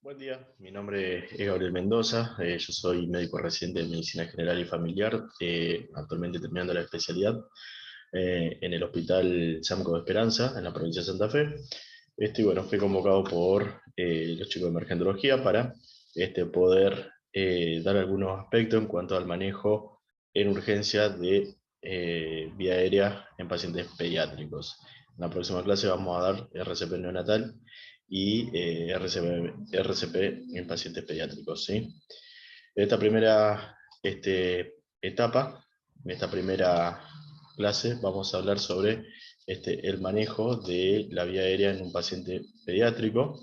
Buen día, mi nombre es Gabriel Mendoza, yo soy médico residente de Medicina General y Familiar, actualmente terminando la especialidad en el Hospital Samco de Esperanza, en la provincia de Santa Fe. Y bueno, fui convocado por los chicos de emergentología para poder dar algunos aspectos en cuanto al manejo en urgencia de vía aérea en pacientes pediátricos. En la próxima clase vamos a dar RCP neonatal y RCP en pacientes pediátricos, ¿sí? Esta primera etapa, en esta primera clase, vamos a hablar sobre el manejo de la vía aérea en un paciente pediátrico.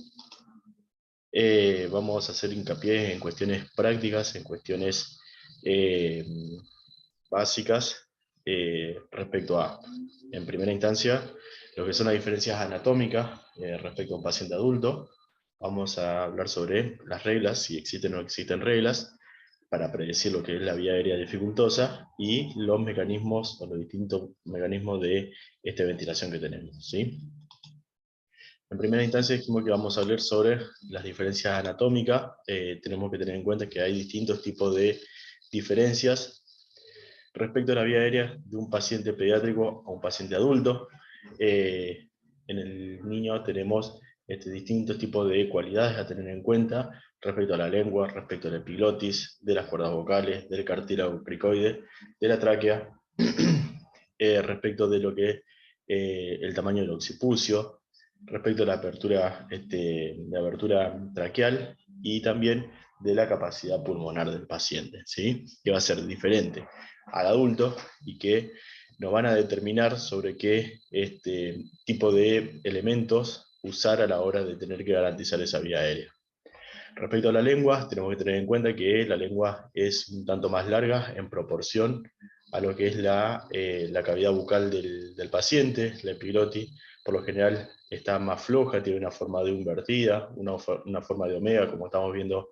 Vamos a hacer hincapié en cuestiones prácticas, en cuestiones eh, básicas respecto a, en primera instancia, lo que son las diferencias anatómicas respecto a un paciente adulto. Vamos a hablar sobre las reglas, si existen o no existen reglas, para predecir lo que es la vía aérea dificultosa y los mecanismos o los distintos mecanismos de ventilación que tenemos, ¿sí? En primera instancia dijimos que vamos a hablar sobre las diferencias anatómicas. Tenemos que tener en cuenta que hay distintos tipos de diferencias respecto a la vía aérea de un paciente pediátrico a un paciente adulto. En el niño tenemos distintos tipos de cualidades a tener en cuenta respecto a la lengua, respecto a la epiglotis, de las cuerdas vocales, del cartílago cricoide, de la tráquea, respecto de lo que es el tamaño del occipucio, respecto a la abertura traqueal y también de la capacidad pulmonar del paciente, ¿sí? Que va a ser diferente al adulto y que nos van a determinar sobre qué tipo de elementos usar a la hora de tener que garantizar esa vía aérea. Respecto a la lengua, tenemos que tener en cuenta que la lengua es un tanto más larga en proporción a lo que es la cavidad bucal del paciente, la epiglotis, por lo general está más floja, tiene una forma de invertida, una forma de omega, como estamos viendo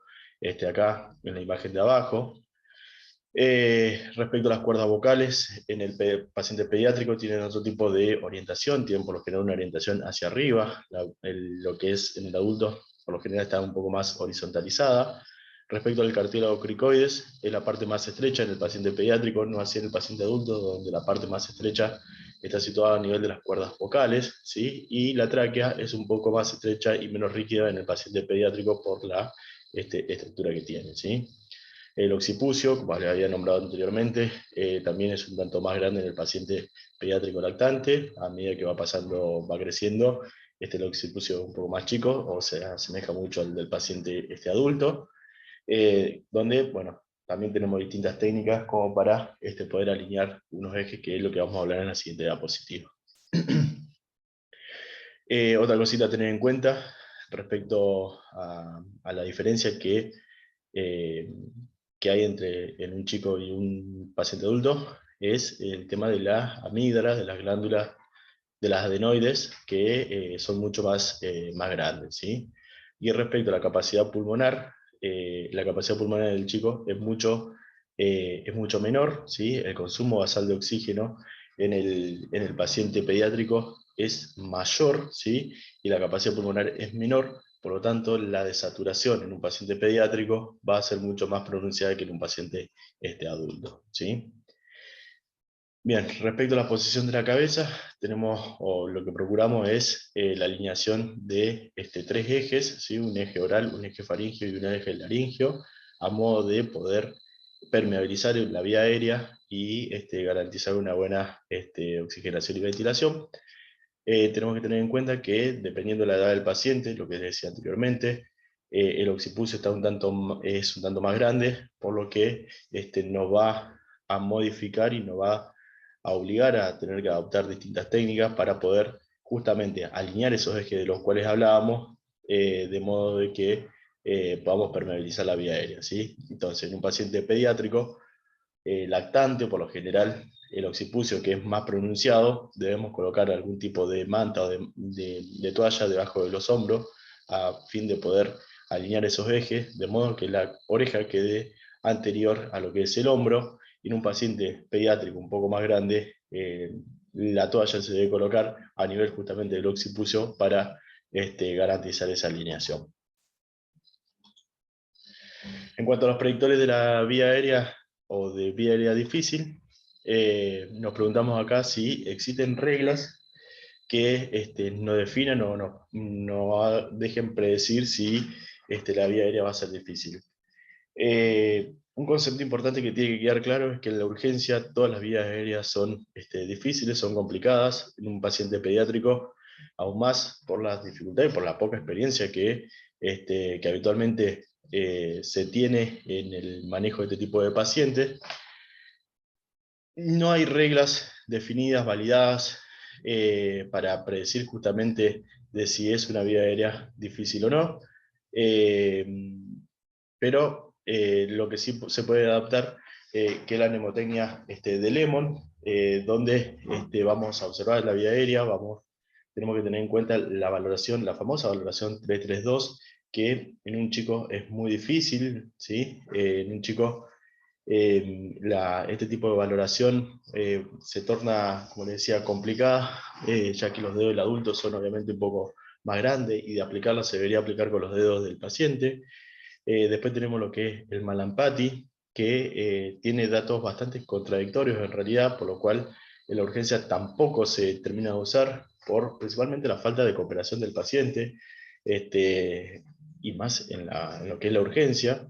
acá en la imagen de abajo. Respecto a las cuerdas vocales, en el paciente pediátrico tienen otro tipo de orientación, tienen por lo general una orientación hacia arriba, lo que es en el adulto por lo general está un poco más horizontalizada. Respecto al cartílago cricoides, es la parte más estrecha en el paciente pediátrico, no así en el paciente adulto, donde la parte más estrecha está situada a nivel de las cuerdas vocales, ¿sí? Y la tráquea es un poco más estrecha y menos rígida en el paciente pediátrico por la estructura que tiene, ¿sí? El occipucio, como les había nombrado anteriormente, también es un tanto más grande en el paciente pediátrico lactante. A medida que va creciendo, el occipucio es un poco más chico o se asemeja mucho al del paciente adulto, donde, bueno, también tenemos distintas técnicas como para poder alinear unos ejes, que es lo que vamos a hablar en la siguiente diapositiva. Otra cosita a tener en cuenta respecto a la diferencia eh, que hay en un chico y un paciente adulto es el tema de las amígdalas, de las glándulas, de las adenoides, que son mucho más grandes, ¿sí? Y respecto a la capacidad pulmonar del chico es mucho menor, ¿sí? El consumo basal de oxígeno en el paciente pediátrico es mayor, ¿sí? Y la capacidad pulmonar es menor, por lo tanto, la desaturación en un paciente pediátrico va a ser mucho más pronunciada que en un paciente adulto, ¿sí? Bien, respecto a la posición de la cabeza, lo que procuramos es la alineación de tres ejes, ¿sí? Un eje oral, un eje faríngeo y un eje laríngeo, a modo de poder permeabilizar la vía aérea y garantizar una buena oxigenación y ventilación. Tenemos que tener en cuenta que, dependiendo de la edad del paciente, lo que les decía anteriormente, el occipucio es un tanto más grande, por lo que nos va a modificar y nos va a obligar a tener que adoptar distintas técnicas para poder justamente alinear esos ejes de los cuales hablábamos, de modo de que podamos permeabilizar la vía aérea, ¿sí? Entonces, en un paciente pediátrico lactante, por lo general, el occipucio que es más pronunciado, debemos colocar algún tipo de manta o de toalla debajo de los hombros a fin de poder alinear esos ejes, de modo que la oreja quede anterior a lo que es el hombro. Y en un paciente pediátrico un poco más grande, la toalla se debe colocar a nivel justamente del occipucio para garantizar esa alineación. En cuanto a los predictores de la vía aérea o de vía aérea difícil, nos preguntamos acá si existen reglas que no definan o no dejen predecir si la vía aérea va a ser difícil. Un concepto importante que tiene que quedar claro es que en la urgencia todas las vías aéreas son difíciles, son complicadas. En un paciente pediátrico, aún más por las dificultades, por la poca experiencia que habitualmente se tiene en el manejo de este tipo de pacientes. No hay reglas definidas, validadas, para predecir justamente de si es una vía aérea difícil o no. Pero lo que sí se puede adaptar, que es la mnemotecnia de Lemon, donde vamos a observar la vía aérea, tenemos que tener en cuenta la valoración, la famosa valoración 332, que en un chico es muy difícil, ¿sí? En un chico este tipo de valoración se torna, como les decía, complicada, ya que los dedos del adulto son obviamente un poco más grandes y de aplicarla se debería aplicar con los dedos del paciente. Después tenemos lo que es el Malampati, que tiene datos bastante contradictorios en realidad, por lo cual en la urgencia tampoco se termina de usar, por principalmente la falta de cooperación del paciente, y más en lo que es la urgencia.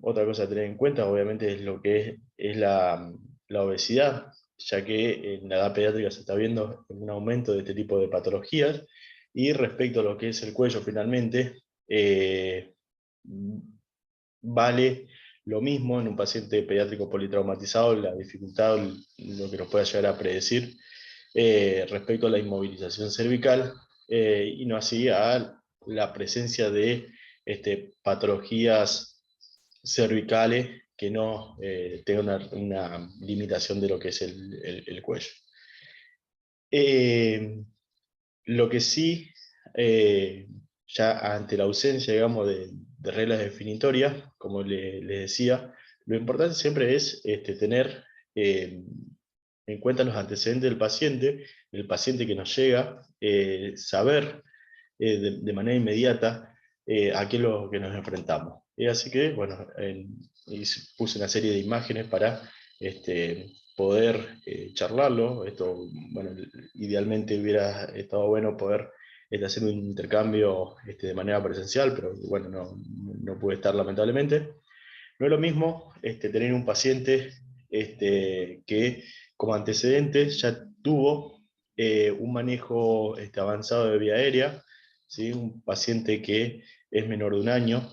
Otra cosa a tener en cuenta, obviamente, es lo que es la obesidad, ya que en la edad pediátrica se está viendo un aumento de este tipo de patologías. Y respecto a lo que es el cuello, finalmente, vale lo mismo en un paciente pediátrico politraumatizado, la dificultad, lo que nos pueda llegar a predecir respecto a la inmovilización cervical, y no así a la presencia de patologías cervicales que no tengan una limitación de lo que es el cuello. Lo que sí, ya ante la ausencia, digamos, de reglas definitorias, como les decía, lo importante siempre es tener en cuenta los antecedentes del paciente que nos llega, saber de manera inmediata a qué es lo que nos enfrentamos. Así que, bueno, puse una serie de imágenes para poder charlarlo. Esto, bueno, idealmente hubiera estado bueno poder hacer un intercambio de manera presencial, pero bueno, no pude estar lamentablemente. No es lo mismo tener un paciente que como antecedente ya tuvo un manejo avanzado de vía aérea, ¿sí? Un paciente que es menor de un año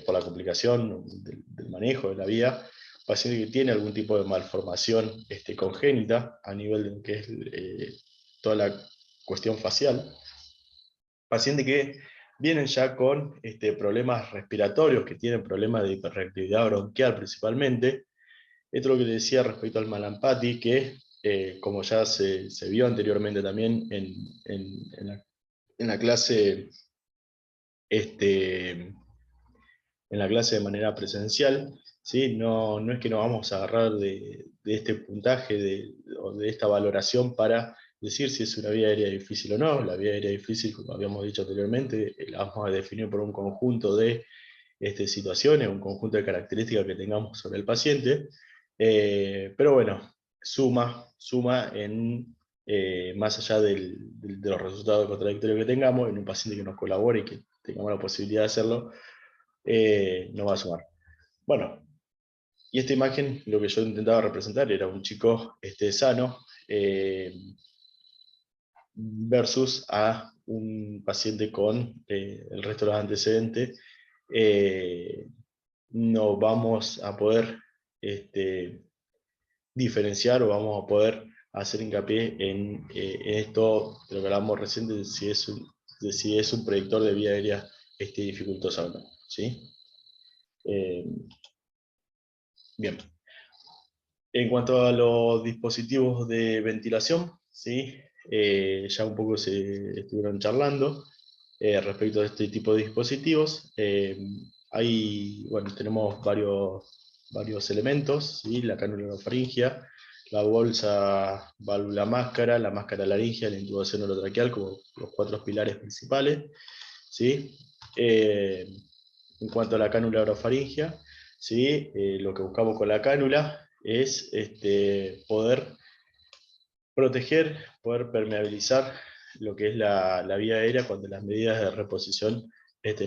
por la complicación del manejo de la vía, un paciente que tiene algún tipo de malformación congénita a nivel de lo que es toda la cuestión facial, paciente que vienen ya con problemas respiratorios, que tienen problemas de hiperreactividad bronquial principalmente. Esto es lo que le decía respecto al Malampati, que como ya se vio anteriormente también en la clase, en la clase de manera presencial, ¿sí? No es que nos vamos a agarrar de este puntaje o de esta valoración para decir si es una vía aérea difícil o no. La vía aérea difícil, como habíamos dicho anteriormente, la vamos a definir por un conjunto de situaciones, un conjunto de características que tengamos sobre el paciente. Pero bueno, suma más allá de los resultados contradictorios que tengamos, en un paciente que nos colabore y que tengamos la posibilidad de hacerlo, no va a sumar. Bueno, y esta imagen lo que yo intentaba representar era un chico sano versus a un paciente con el resto de los antecedentes. No vamos a poder diferenciar o vamos a poder hacer hincapié en esto de lo que hablamos recién, de si es un predictor de vía aérea dificultosa o no, ¿sí? Bien. En cuanto a los dispositivos de ventilación, ¿sí? Ya un poco se estuvieron charlando respecto a este tipo de dispositivos. Bueno, tenemos varios elementos, ¿sí? La cánula orofaringia, la bolsa válvula máscara, la máscara laringia, la intubación orotraqueal como los 4 pilares principales, ¿sí? En cuanto a la cánula orofaringea, ¿sí? Lo que buscamos con la cánula es poder proteger, poder permeabilizar lo que es la vía aérea cuando las medidas de reposición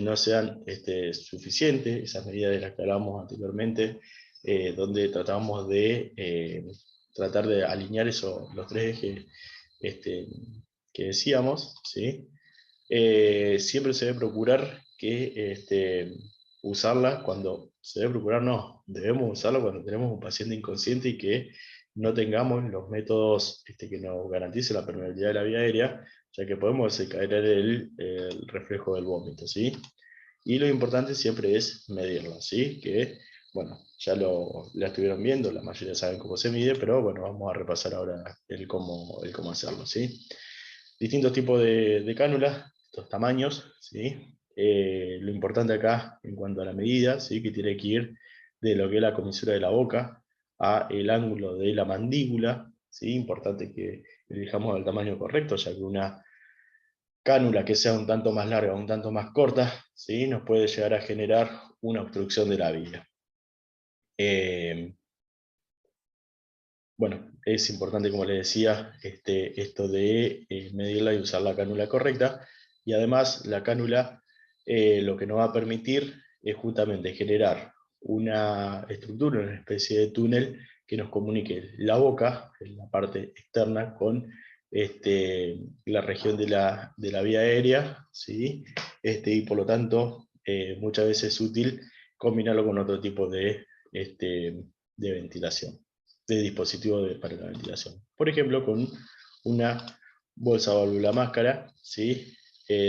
no sean suficientes, esas medidas de las que hablábamos anteriormente, donde tratamos de tratar de alinear los tres ejes que decíamos, ¿sí? Siempre se debe procurar que usarla cuando, se debe procurar no, debemos usarla cuando tenemos un paciente inconsciente y que no tengamos los métodos que nos garanticen la permeabilidad de la vía aérea, ya que podemos decaer el reflejo del vómito, ¿sí? Y lo importante siempre es medirla, ¿sí? Que, bueno, ya la estuvieron viendo, la mayoría saben cómo se mide, pero bueno, vamos a repasar ahora el cómo hacerlo, ¿sí? Distintos tipos de cánulas, estos tamaños, ¿sí? Lo importante acá, en cuanto a la medida, ¿sí? Que tiene que ir de lo que es la comisura de la boca a el ángulo de la mandíbula, ¿sí? Importante que elijamos el tamaño correcto, ya que una cánula que sea un tanto más larga o un tanto más corta, ¿sí? Nos puede llegar a generar una obstrucción de la vía. Bueno, es importante, como les decía, esto de medirla y usar la cánula correcta, y además la cánula lo que nos va a permitir es justamente generar una estructura, una especie de túnel que nos comunique la boca, en la parte externa, con la región de la vía aérea, ¿sí? Y por lo tanto muchas veces es útil combinarlo con otro tipo de ventilación, de dispositivo para la ventilación. Por ejemplo, con una bolsa válvula máscara, ¿sí?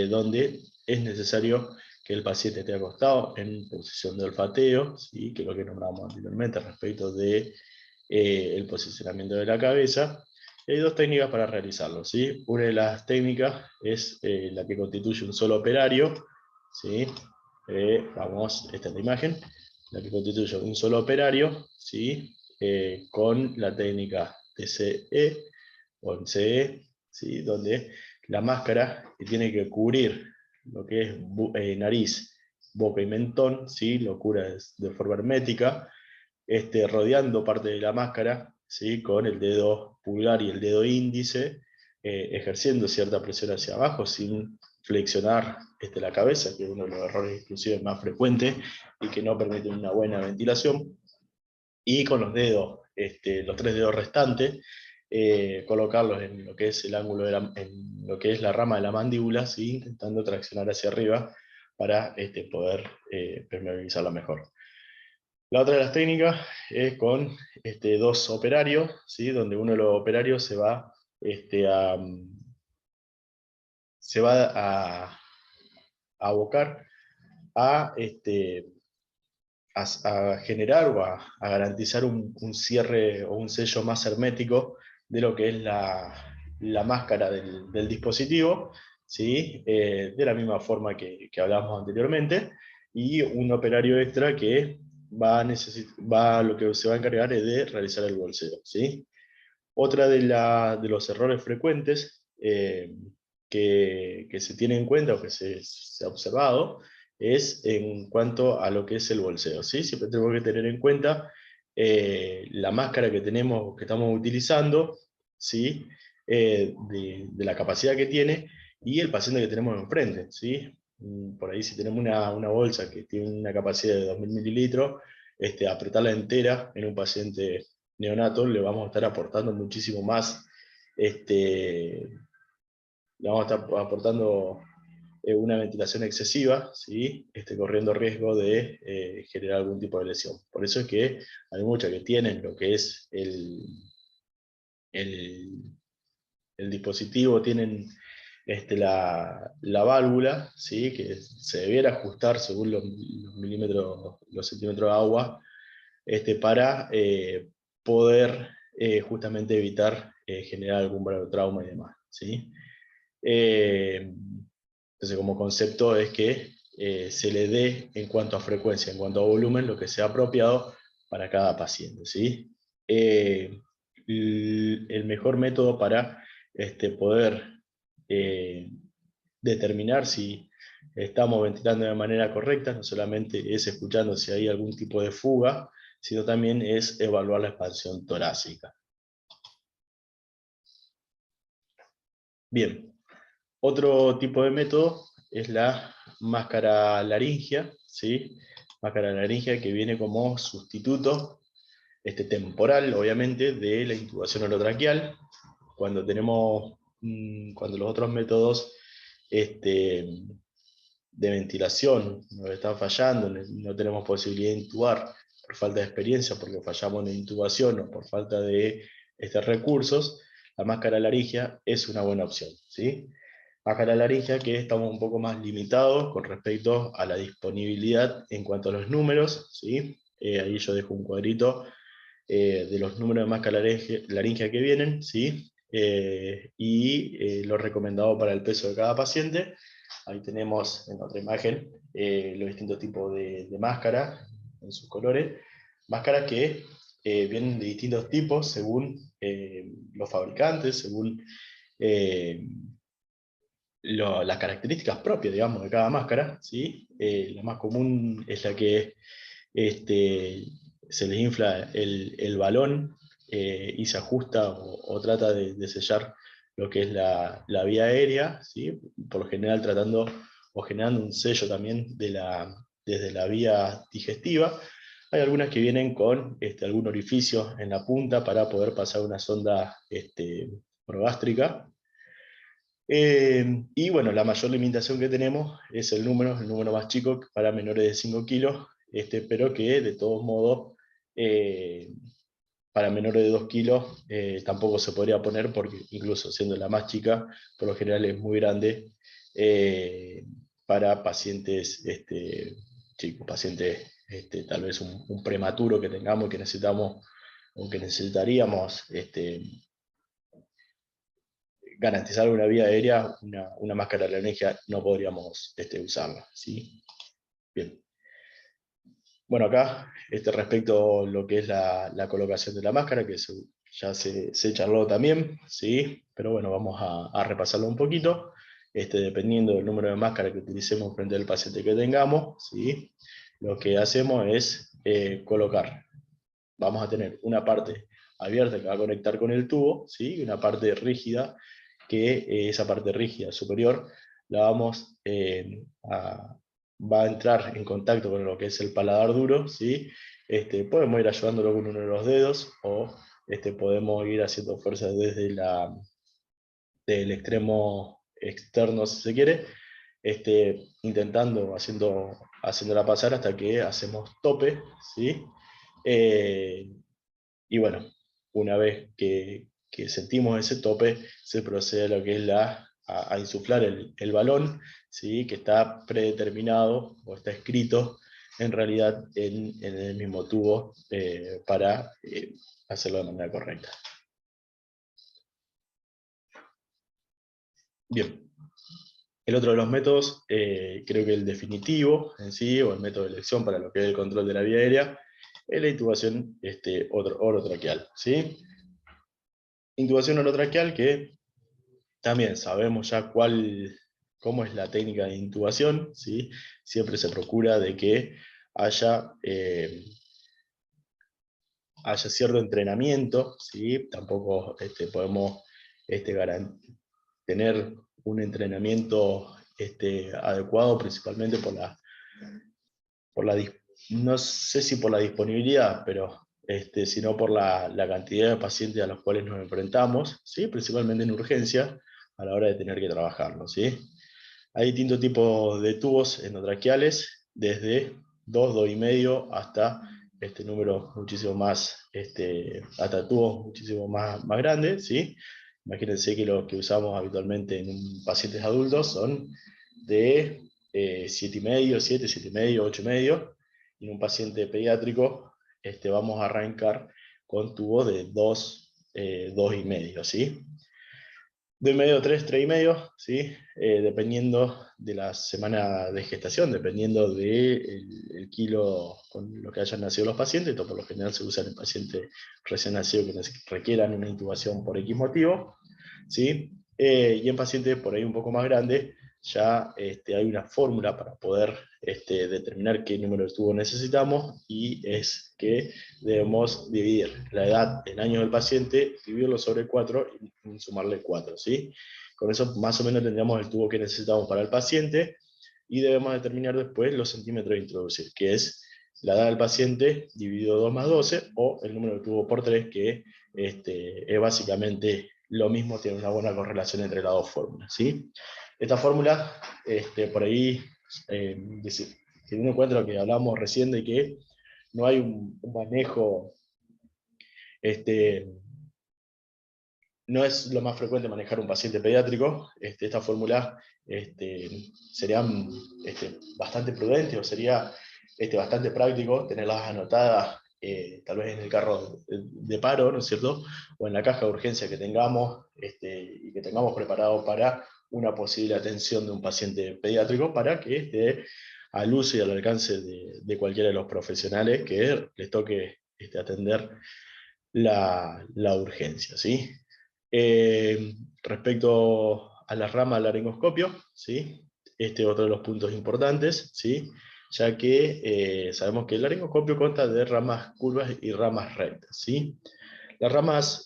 Donde es necesario que el paciente esté acostado en posición de olfateo, ¿sí? Que es lo que nombramos anteriormente respecto de el posicionamiento de la cabeza. Y hay dos técnicas para realizarlo, ¿sí? Una de las técnicas es la que constituye un solo operario, ¿sí? Esta es la imagen, la que constituye un solo operario, ¿sí? Con la técnica TCE o en CE, ¿sí? Donde la máscara que tiene que cubrir lo que es nariz, boca y mentón, ¿sí? Lo cura de forma hermética, rodeando parte de la máscara, ¿sí? Con el dedo pulgar y el dedo índice, ejerciendo cierta presión hacia abajo sin flexionar la cabeza, que es uno de los errores inclusive más frecuentes y que no permiten una buena ventilación. Y con los dedos, los tres dedos restantes, colocarlos en lo que es el ángulo en lo que es la rama de la mandíbula, ¿sí? Intentando traccionar hacia arriba para poder permeabilizarla mejor. La otra de las técnicas es con dos operarios, ¿sí? Donde uno de los operarios se va a abocar a, a generar o a garantizar un cierre o un sello más hermético de lo que es la máscara del dispositivo, ¿sí? De la misma forma que hablábamos anteriormente, y un operario extra que lo que se va a encargar es de realizar el bolseo, ¿sí? Otra de los errores frecuentes que se tiene en cuenta o que se ha observado es en cuanto a lo que es el bolseo, ¿sí? Siempre tenemos que tener en cuenta la máscara que tenemos, que estamos utilizando, ¿sí? De la capacidad que tiene y el paciente que tenemos enfrente, ¿sí? Por ahí si tenemos una bolsa que tiene una capacidad de 2000 mililitros, apretarla entera en un paciente neonato le vamos a estar aportando muchísimo más, le vamos a estar aportando una ventilación excesiva, ¿sí? Corriendo riesgo de generar algún tipo de lesión. Por eso es que hay muchas que tienen lo que es el, el dispositivo, tienen la válvula, ¿sí? Que se debiera ajustar según los milímetros, los centímetros de agua, para poder justamente evitar generar algún trauma y demás, ¿sí? Entonces, como concepto es que se le dé en cuanto a frecuencia, en cuanto a volumen, lo que sea apropiado para cada paciente, ¿sí? El mejor método para poder eh, determinar si estamos ventilando de manera correcta, no solamente es escuchando si hay algún tipo de fuga, sino también es evaluar la expansión torácica. Bien, otro tipo de método es la máscara laringea, ¿sí? Máscara laringea que viene como sustituto temporal, obviamente, de la intubación orotraqueal. Cuando cuando los otros métodos de ventilación nos están fallando, no tenemos posibilidad de intubar por falta de experiencia, porque fallamos en la intubación o por falta de recursos, la máscara laringea es una buena opción, ¿sí? Máscara laringea que estamos un poco más limitados con respecto a la disponibilidad en cuanto a los números, ¿sí? Ahí yo dejo un cuadrito de los números de máscara laringea que vienen, ¿sí? Lo recomendado para el peso de cada paciente. Ahí tenemos en otra imagen los distintos tipos de máscara en sus colores. Máscaras que vienen de distintos tipos según los fabricantes, según eh, las características propias, digamos, de cada máscara, ¿sí? La más común es la que se les infla el balón y se ajusta o trata de sellar lo que es la vía aérea, ¿sí? Por lo general tratando o generando un sello también desde la vía digestiva. Hay algunas que vienen con algún orificio en la punta para poder pasar una sonda orogástrica. Y bueno, la mayor limitación que tenemos es el número más chico para menores de 5 kilos, pero que de todos modos eh, para menores de 2 kilos tampoco se podría poner porque incluso siendo la más chica, por lo general es muy grande para pacientes chicos, pacientes tal vez un prematuro que tengamos y que necesitamos o que necesitaríamos garantizar una vía aérea, una máscara laringea no podríamos usarla, ¿sí? Bien. Bueno, acá, respecto a lo que es la colocación de la máscara, que ya se charló también, ¿sí? Pero bueno, vamos a repasarlo un poquito, dependiendo del número de máscaras que utilicemos frente al paciente que tengamos, ¿sí? Lo que hacemos es colocar. Vamos a tener una parte abierta que va a conectar con el tubo, ¿sí? Y una parte rígida, que esa parte rígida superior la va a entrar en contacto con lo que es el paladar duro, ¿sí? Podemos ir ayudándolo con uno de los dedos o podemos ir haciendo fuerza desde del extremo externo, si se quiere, haciéndola pasar hasta que hacemos tope, ¿sí? Y bueno, una vez que sentimos ese tope, se procede a lo que es a insuflar el balón, ¿sí? Que está predeterminado o está escrito en realidad en el mismo tubo para hacerlo de manera correcta. Bien. El otro de los métodos, creo que el definitivo en sí, o el método de elección para lo que es el control de la vía aérea, es la intubación orotraqueal, ¿sí? Intubación orotraqueal que también sabemos ya cómo es la técnica de intubación, ¿sí? Siempre se procura de que haya cierto entrenamiento, ¿sí? Tampoco podemos tener un entrenamiento adecuado, principalmente no sé si por la disponibilidad, pero sino por la cantidad de pacientes a los cuales nos enfrentamos, ¿sí? Principalmente en urgencia, a la hora de tener que trabajarlo, ¿sí? Hay distintos tipos de tubos endotraqueales, desde 2,5 hasta números muchísimo más, hasta tubos muchísimo más grandes, ¿sí? Imagínense que los que usamos habitualmente en pacientes adultos son de 7,5, 7, 7,5, 8,5, y en un paciente pediátrico vamos a arrancar con tubos de 2,5, ¿sí? 2,5, 3, 3,5, ¿sí? Dependiendo de la semana de gestación, dependiendo del kilo con lo que hayan nacido los pacientes. Esto por lo general se usa en pacientes recién nacidos que requieran una intubación por X motivo, ¿sí? Y en pacientes por ahí un poco más grandes, ya hay una fórmula para poder determinar qué número de tubo necesitamos, y es que debemos dividir la edad en años del paciente, dividirlo sobre 4 y sumarle 4, ¿sí? Con eso más o menos tendríamos el tubo que necesitamos para el paciente, y debemos determinar después los centímetros de introducir, que es la edad del paciente dividido 2 más 12, o el número de tubo por 3, que es básicamente lo mismo, tiene una buena correlación entre las dos fórmulas, ¿sí? Esta fórmula, por ahí, teniendo en cuenta lo que hablábamos recién de que no hay un manejo, no es lo más frecuente manejar un paciente pediátrico, esta fórmula sería bastante prudente, o sería bastante práctico tenerlas anotadas, tal vez en el carro de paro, ¿no es cierto? O en la caja de urgencia que tengamos, y que tengamos preparado para una posible atención de un paciente pediátrico, para que esté al uso y al alcance de cualquiera de los profesionales que les toque atender la urgencia, ¿sí? Respecto a la rama del laringoscopio, ¿sí? Este es otro de los puntos importantes, ¿sí? Ya que sabemos que el laringoscopio consta de ramas curvas y ramas rectas, ¿sí? Las ramas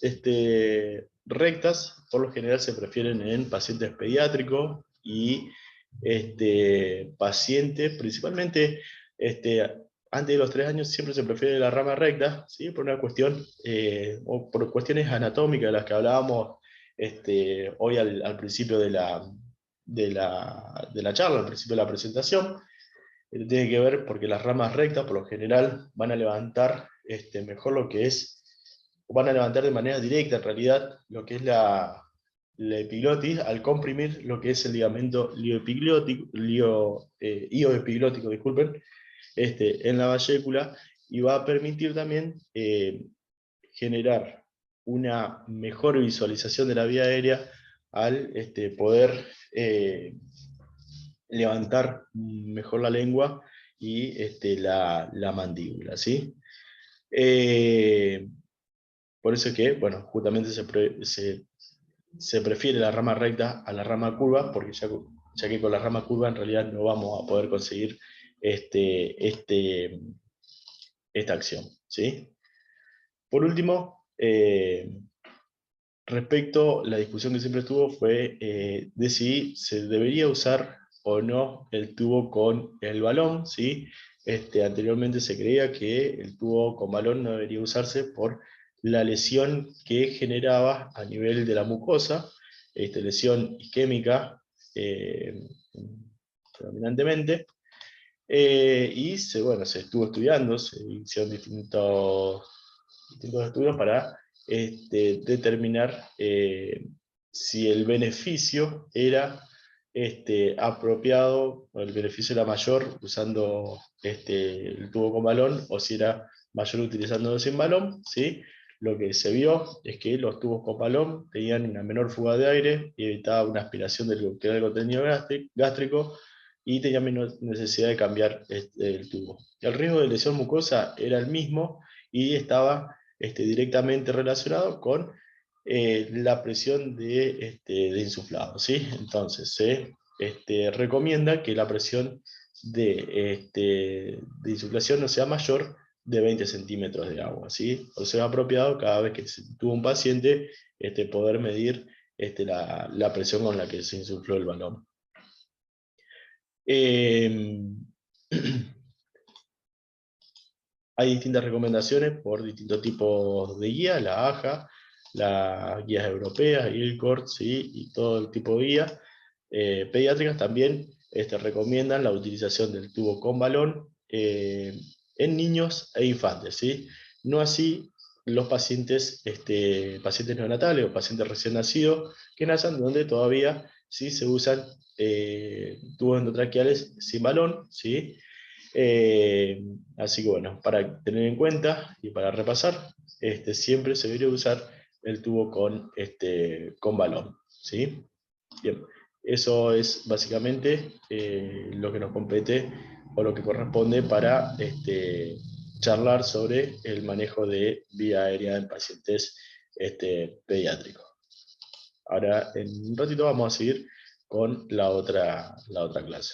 rectas, por lo general, se prefieren en pacientes pediátricos y pacientes, principalmente antes de los 3 años, siempre se prefiere la rama recta, ¿sí? Por una cuestión, o por cuestiones anatómicas de las que hablábamos hoy al principio de la charla, al principio de la presentación. Tiene que ver porque las ramas rectas, por lo general, van a levantar mejor lo que es, van a levantar de manera directa, en realidad, lo que es la epiglotis, al comprimir lo que es el ligamento ioepiglótico, disculpen, en la vallécula, y va a permitir también generar una mejor visualización de la vía aérea al poder levantar mejor la lengua y la mandíbula, ¿sí? Por eso que, bueno, justamente se prefiere la rama recta a la rama curva, porque ya que con la rama curva en realidad no vamos a poder conseguir esta acción, ¿sí? Por último, respecto, la discusión que siempre estuvo fue de si se debería usar o no el tubo con el balón, ¿sí? Anteriormente se creía que el tubo con balón no debería usarse por la lesión que generaba a nivel de la mucosa, lesión isquémica predominantemente, bueno, se estuvo estudiando, se hicieron distintos estudios para determinar si el beneficio era apropiado, o el beneficio era mayor usando el tubo con balón, o si era mayor utilizándolo sin balón, ¿sí? Lo que se vio es que los tubos con balón tenían una menor fuga de aire y evitaba una aspiración del contenido gástrico, y tenía menos necesidad de cambiar el tubo. El riesgo de lesión mucosa era el mismo, y estaba directamente relacionado con la presión de insuflado, ¿sí? Entonces se recomienda que la presión de insuflación no sea mayor de 20 centímetros de agua, ¿sí? O sea, apropiado cada vez que se tuvo un paciente poder medir la presión con la que se insufló el balón. Hay distintas recomendaciones por distintos tipos de guías, la AJA, las guías europeas, ILCORT, ¿sí? Y todo el tipo de guías. Pediátricas también recomiendan la utilización del tubo con balón en niños e infantes, ¿sí? No así los pacientes neonatales o pacientes recién nacidos que nacen, donde todavía sí se usan tubos endotraqueales sin balón, ¿sí? Así que bueno, para tener en cuenta y para repasar, siempre se debería usar el tubo con balón, ¿sí? Bien, eso es básicamente lo que nos compete o lo que corresponde para charlar sobre el manejo de vía aérea en pacientes pediátricos. Ahora, en un ratito vamos a seguir con la otra clase.